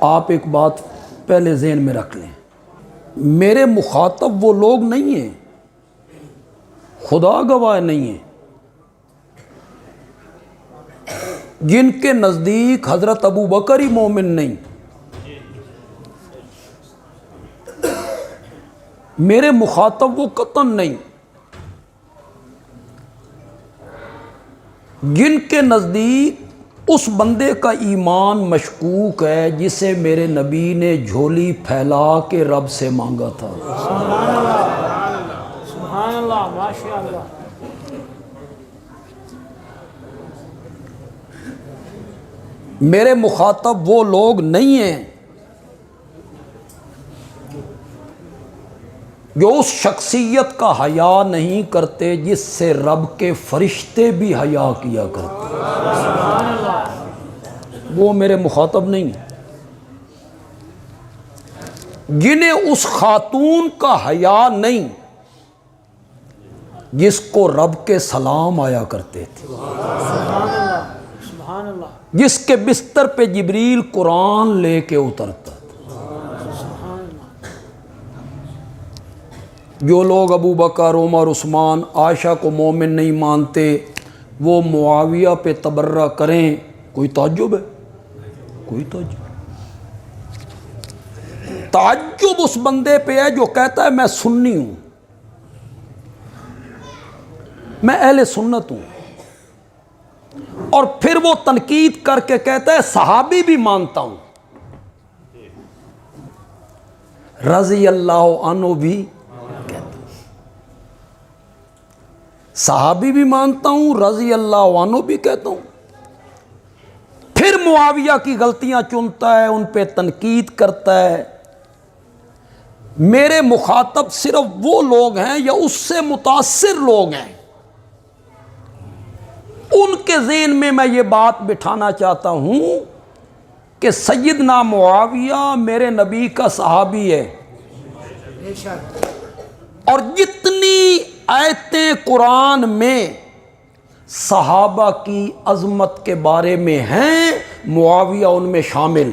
آپ ایک بات پہلے ذہن میں رکھ لیں، میرے مخاطب وہ لوگ نہیں ہیں، خدا گواہ نہیں ہیں، جن کے نزدیک حضرت ابو بکر ہی مومن نہیں۔ میرے مخاطب وہ قطعاً نہیں جن کے نزدیک اس بندے کا ایمان مشکوک ہے جسے میرے نبی نے جھولی پھیلا کے رب سے مانگا تھا۔ سبحان اللہ، ماشاء اللہ۔ میرے مخاطب وہ لوگ نہیں ہیں جو اس شخصیت کا حیا نہیں کرتے جس سے رب کے فرشتے بھی حیا کیا کرتے، وہ میرے مخاطب نہیں ہیں۔ جنہیں اس خاتون کا حیا نہیں جس کو رب کے سلام آیا کرتے تھے، سبحان اللہ۔ جس کے بستر پہ جبریل قرآن لے کے اترتا تھا۔ جو لوگ ابو بکر، عمر، عثمان، عائشہ کو مومن نہیں مانتے وہ معاویہ پہ تبرہ کریں، کوئی تعجب ہے؟ کوئی تعجب؟ تعجب اس بندے پہ ہے جو کہتا ہے میں سنی ہوں، میں اہل سنت ہوں، اور پھر وہ تنقید کر کے کہتا ہے صحابی بھی مانتا ہوں، رضی اللہ عنہ بھی کہتا ہوں، صحابی بھی مانتا ہوں، رضی اللہ عنہ بھی کہتا ہوں، پھر معاویہ کی غلطیاں چنتا ہے، ان پہ تنقید کرتا ہے۔ میرے مخاطب صرف وہ لوگ ہیں یا اس سے متاثر لوگ ہیں، ان کے ذہن میں میں یہ بات بٹھانا چاہتا ہوں کہ سیدنا معاویہ میرے نبی کا صحابی ہے، اور جتنی آیتیں قرآن میں صحابہ کی عظمت کے بارے میں ہیں معاویہ ان میں شامل۔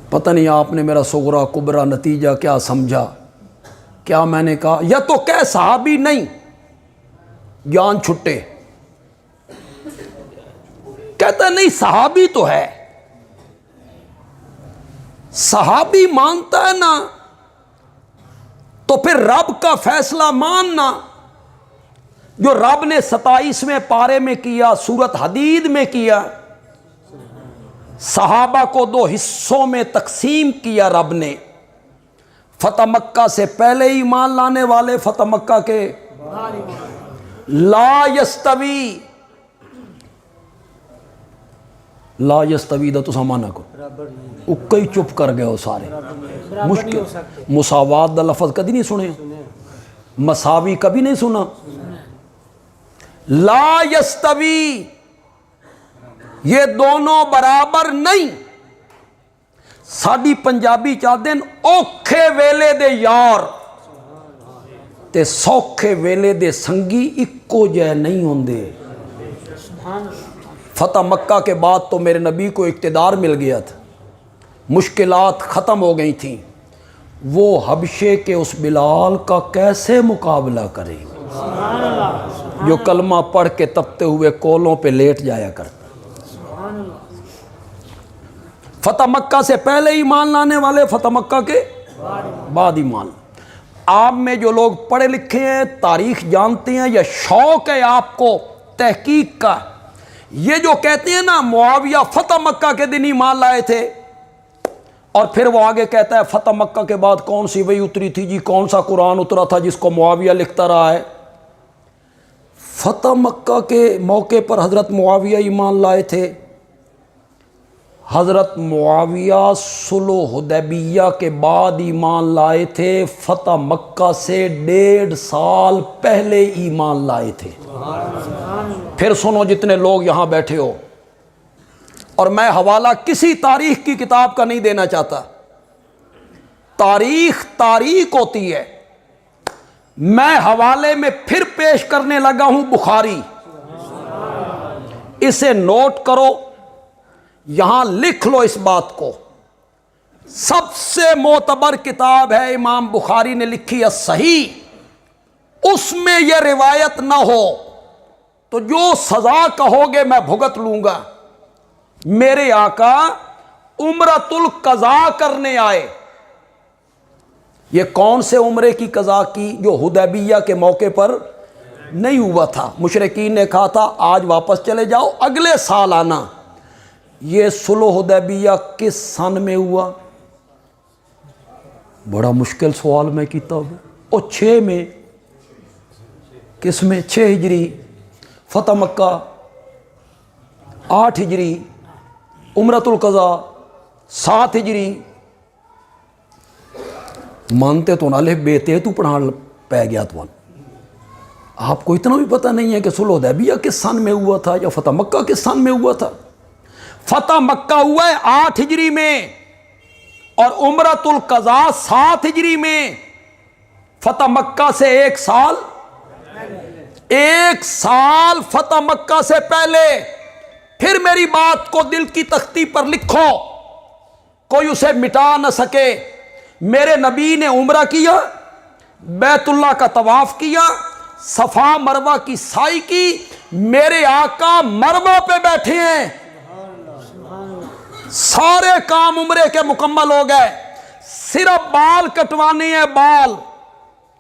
پتہ نہیں آپ نے میرا صغرا کبرا نتیجہ کیا سمجھا؟ کیا میں نے کہا یا تو کہ صحابی نہیں، جان چھٹے، کہتا نہیں صحابی تو ہے، صحابی مانتا ہے نا تو پھر رب کا فیصلہ ماننا جو رب نے 27ویں پارے میں کیا، سورت حدید میں کیا، صحابہ کو 2 حصوں میں تقسیم کیا رب نے، فتح مکہ سے پہلے ایمان لانے والے، فتح مکہ کے لا یستوی، لا یستوی دا تو سامانا کو اکئی چپ کر گئے ہو سارے، مشکل مساوات دا لفظ کبھی نہیں سنے، مساوی کبھی نہیں سنا، لا یستوی یہ دونوں برابر نہیں۔ ساڈی پنجابی چاہتے ہیں اوکھے ویلے دے یار تے سوکھے ویلے دے سنگی اکو جے نہیں ہوندے۔ فتح مکہ کے بعد تو میرے نبی کو اقتدار مل گیا تھا، مشکلات ختم ہو گئی تھیں، وہ حبشے کے اس بلال کا کیسے مقابلہ کریں جو کلمہ پڑھ کے تپتے ہوئے کولوں پہ لیٹ جایا کرتا۔ فتح مکہ سے پہلے ایمان لانے والے، فتح مکہ کے بعد ایمان۔ آپ میں جو لوگ پڑھے لکھے ہیں، تاریخ جانتے ہیں یا شوق ہے آپ کو تحقیق کا، یہ جو کہتے ہیں نا معاویہ فتح مکہ کے دن ایمان لائے تھے، اور پھر وہ آگے کہتا ہے فتح مکہ کے بعد کون سی وحی اتری تھی جی، کون سا قرآن اترا تھا جس کو معاویہ لکھتا رہا ہے۔ فتح مکہ کے موقع پر حضرت معاویہ ایمان لائے تھے، حضرت معاویہ صلح حدیبیہ کے بعد ایمان لائے تھے، فتح مکہ سے 1.5 سال پہلے ایمان لائے تھے۔ پھر سنو جتنے لوگ یہاں بیٹھے ہو، اور میں حوالہ کسی تاریخ کی کتاب کا نہیں دینا چاہتا، تاریخ تاریخ ہوتی ہے، میں حوالے میں پھر پیش کرنے لگا ہوں بخاری، اسے نوٹ کرو، یہاں لکھ لو اس بات کو، سب سے معتبر کتاب ہے امام بخاری نے لکھی ہے صحیح، اس میں یہ روایت نہ ہو تو جو سزا کہو گے میں بھگت لوں گا۔ میرے آقا عمرۃ القضاء کرنے آئے، یہ کون سے عمرے کی قضا کی؟ جو حدیبیہ کے موقع پر نہیں ہوا تھا، مشرکین نے کہا تھا آج واپس چلے جاؤ اگلے سال آنا۔ یہ صلح حدیبیہ کس سن میں ہوا؟ بڑا مشکل سوال میں کیتا ہوں، اور 6 میں، کس میں؟ 6 ہجری فتح مکہ، 8 ہجری عمرۃ القضاء، 7 ہجری۔ مانتے تو نہ لے بیتے تو پڑھان پہ گیا تو آپ کو اتنا بھی پتہ نہیں ہے کہ صلح حدیبیہ کس سن میں ہوا تھا یا فتح مکہ کس سن میں ہوا تھا؟ فتح مکہ ہوا ہے 8 ہجری میں اور عمرۃ القضاء 7 ہجری میں۔ فتح مکہ سے 1 سال، 1 سال فتح مکہ سے پہلے۔ پھر میری بات کو دل کی تختی پر لکھو، کوئی اسے مٹا نہ سکے۔ میرے نبی نے عمرہ کیا، بیت اللہ کا طواف کیا، صفا مروہ کی سعی کی، میرے آقا مروہ پہ بیٹھے ہیں، سارے کام عمرے کے مکمل ہو گئے، صرف بال کٹوانے ہیں، بال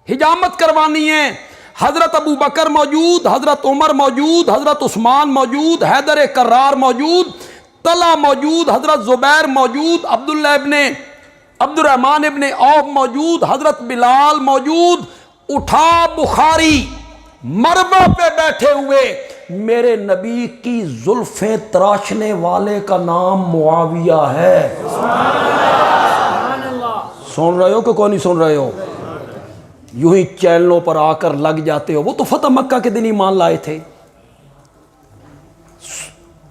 حجامت کروانی ہے۔ حضرت ابو بکر موجود، حضرت عمر موجود، حضرت عثمان موجود، حیدر کرار موجود، طلحہ موجود، حضرت زبیر موجود، عبداللہ ابن عبد الرحمن ابن عوف موجود، حضرت بلال موجود۔ اٹھا بخاری، مروہ پہ بیٹھے ہوئے میرے نبی کی زلفیں تراشنے والے کا نام معاویہ ہے۔ سن رہے ہو کہ کوئی نہیں سن رہے ہو؟ یوں ہی چینلوں پر آ کر لگ جاتے ہو۔ وہ تو فتح مکہ کے دن ایمان لائے تھے۔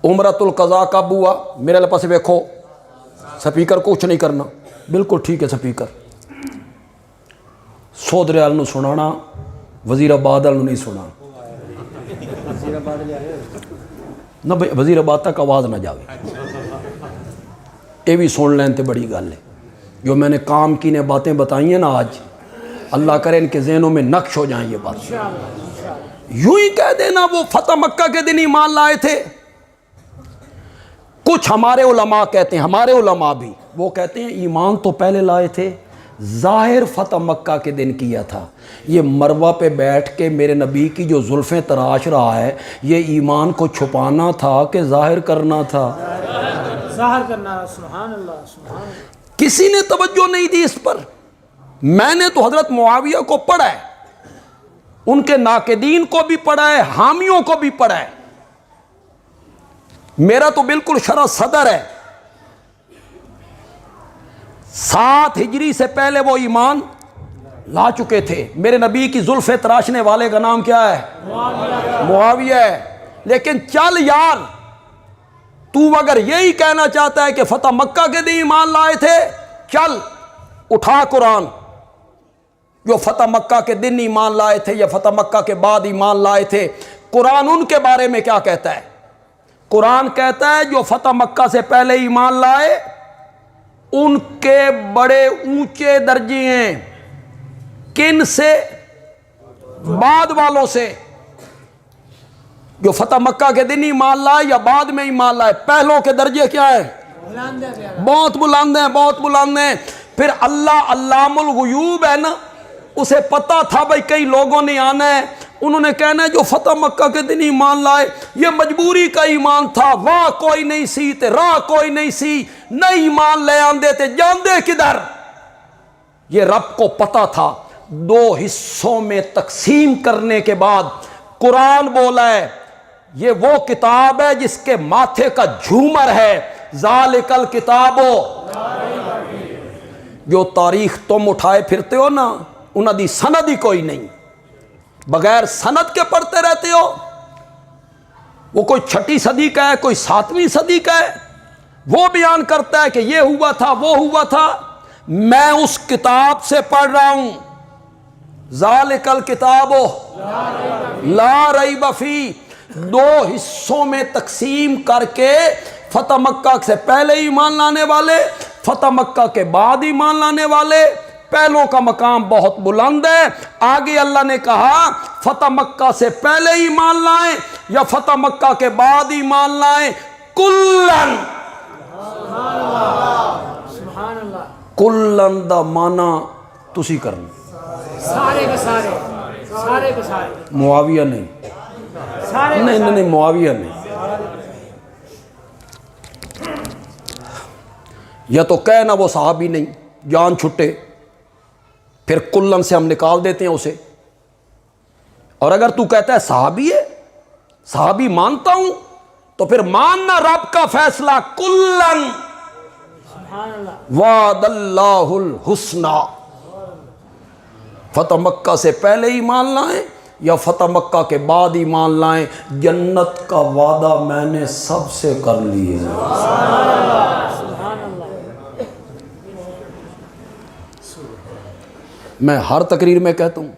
عمرۃ القضاء کب ہوا؟ میرے پاس دیکھو، سپیکر کچھ نہیں کرنا، بالکل ٹھیک ہے سپیکر۔ سودرے والوں سنانا، وزیر آباد والوں نہیں سنا نہ، وزیر آباد تک آواز نہ جاوے، یہ بھی سن لیں تو بڑی گل ہے۔ جو میں نے کام کی نے باتیں بتائی ہیں نا آج، اللہ کرے ان کے ذہنوں میں نقش ہو جائیں یہ بات۔ یوں ہی کہہ دینا وہ فتح مکہ کے دن ایمان لائے تھے۔ کچھ ہمارے علماء کہتے ہیں، ہمارے علماء بھی وہ کہتے ہیں ایمان تو پہلے لائے تھے، ظاہر فتح مکہ کے دن کیا تھا۔ یہ مروہ پہ بیٹھ کے میرے نبی کی جو زلفیں تراش رہا ہے، یہ ایمان کو چھپانا تھا کہ ظاہر کرنا تھا؟ ظاہر کرنا۔ سبحان اللہ، سبحان اللہ۔ کسی نے توجہ نہیں دی اس پر۔ میں نے تو حضرت معاویہ کو پڑھا ہے، ان کے ناقدین کو بھی پڑھا ہے، حامیوں کو بھی پڑھا ہے۔ میرا تو بالکل شرح صدر ہے۔ 7 ہجری سے پہلے وہ ایمان لا چکے تھے۔ میرے نبی کی زلفیں تراشنے والے کا نام کیا ہے؟ معاویہ ہے۔ لیکن چل یار، تو اگر یہی کہنا چاہتا ہے کہ فتح مکہ کے دن ایمان لائے تھے، چل اٹھا قرآن، جو فتح مکہ کے دن ایمان لائے تھے یا فتح مکہ کے بعد ایمان لائے تھے، قرآن ان کے بارے میں کیا کہتا ہے؟ قرآن کہتا ہے جو فتح مکہ سے پہلے ایمان لائے ان کے بڑے اونچے درجے ہیں۔ کن سے؟ بعد والوں سے۔ جو فتح مکہ کے دن ایمان لائے یا بعد میں ایمان لائے، پہلوں کے درجے کیا ہیں؟ بہت بلند ہیں، بہت بلند ہیں۔ پھر اللہ علام الغیوب ہے نا، اسے پتا تھا بھائی کئی لوگوں نے آنا ہے، انہوں نے کہنا ہے جو فتح مکہ کے دن ایمان لائے، یہ مجبوری کا ایمان تھا، واہ کوئی نہیں سی تے راہ کوئی نہیں سی، نہیں ایمان لے آندے تے جاندے کدھر۔ یہ رب کو پتا تھا۔ 2 حصوں میں تقسیم کرنے کے بعد قرآن بولا ہے یہ وہ کتاب ہے جس کے ماتھے کا جھومر ہے، ذالک الکتاب۔ جو تاریخ تم اٹھائے پھرتے ہو نا، انہاں دی سند ہی کوئی نہیں، بغیر سند کے پڑھتے رہتے ہو۔ وہ کوئی 6 صدی کا ہے، کوئی 7ویں صدی کا ہے، وہ بیان کرتا ہے کہ یہ ہوا تھا، وہ ہوا تھا۔ میں اس کتاب سے پڑھ رہا ہوں، ذالک الکتاب لا ریب فیہ۔ 2 حصوں میں تقسیم کر کے فتح مکہ سے پہلے ایمان لانے والے، فتح مکہ کے بعد ایمان لانے والے، پہلوں کا مقام بہت بلند ہے۔ آگے اللہ نے کہا فتح مکہ سے پہلے ایمان لائیں یا فتح مکہ کے بعد ایمان لائیں، کلن، سبحان اللہ، کلن دا معنی تسی کرنا، سارے کے سارے، سارے کے سارے، معاویہ نہیں، سارے نہیں معاویہ نہیں۔ یا تو کہنا وہ صحابی نہیں، جان چھٹے، پھر کلن سے ہم نکال دیتے ہیں اسے، اور اگر تو کہتا ہے صحابی ہے، صحابی مانتا ہوں، تو پھر ماننا رب کا فیصلہ، کلن سبحان اللہ، وعد اللہ الحسنہ۔ فتح مکہ سے پہلے ایمان لائیں یا فتح مکہ کے بعد ایمان لائیں، جنت کا وعدہ میں نے سب سے کر لی ہے۔ سبحان اللہ، میں ہر تقریر میں کہتا ہوں،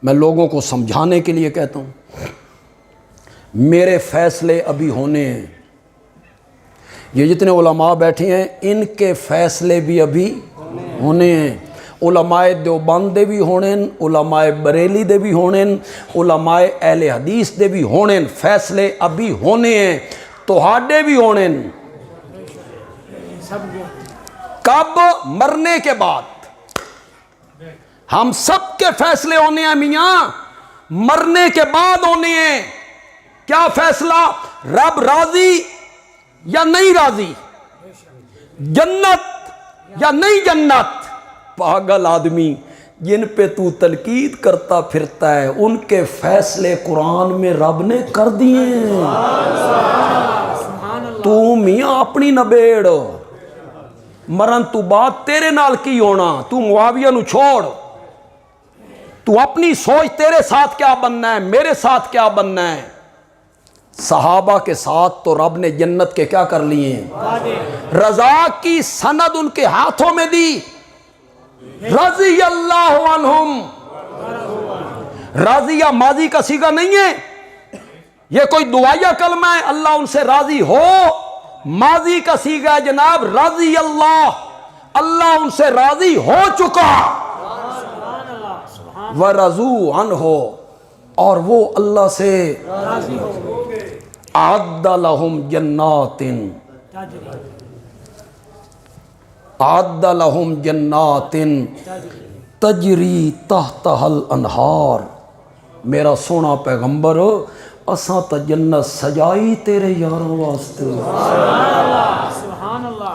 میں لوگوں کو سمجھانے کے لیے کہتا ہوں، میرے فیصلے ابھی ہونے ہیں، یہ جتنے علماء بیٹھے ہیں ان کے فیصلے بھی ابھی ہونے ہیں، علماء دیوبند دے بھی ہونے، علماء بریلی دے بھی ہونے، علماء اہل حدیث دے بھی ہونے، فیصلے ابھی ہونے ہیں، تہاڈے بھی ہونے۔ سب کے کب؟ مرنے کے بعد۔ ہم سب کے فیصلے ہونے ہیں میاں، مرنے کے بعد ہونے ہیں۔ کیا فیصلہ؟ رب راضی یا نہیں راضی، جنت یا نہیں جنت۔ پاگل آدمی جن پہ تو تنقید کرتا پھرتا ہے ان کے فیصلے قرآن میں رب نے کر دیے ہیں۔ تو میاں اپنی نبیڑ، مرن تو بات تیرے نال کی ہونا، تو معاویہ نو چھوڑ، تو اپنی سوچ، تیرے ساتھ کیا بننا ہے، میرے ساتھ کیا بننا ہے۔ صحابہ کے ساتھ تو رب نے جنت کے کیا کر لیے ہیں، رضا کی سند ان کے ہاتھوں میں دی، رضی اللہ عنہم۔ راضیہ ماضی کا صیغہ نہیں ہے، یہ کوئی دعائیہ کلمہ ہے، اللہ ان سے راضی ہو، ماضی کا صیغہ ہے جناب رضی اللہ، اللہ ان سے راضی ہو چکا، وَرَضُوا عَنْهُ، اور وہ اللہ سے اعد لہم جنات، اعد لہم جنات تجری تحتہا الانہار۔ میرا سونا پیغمبر، اساں تا جنت سجائی تیرے یاراں واسطے۔ سبحان اللہ،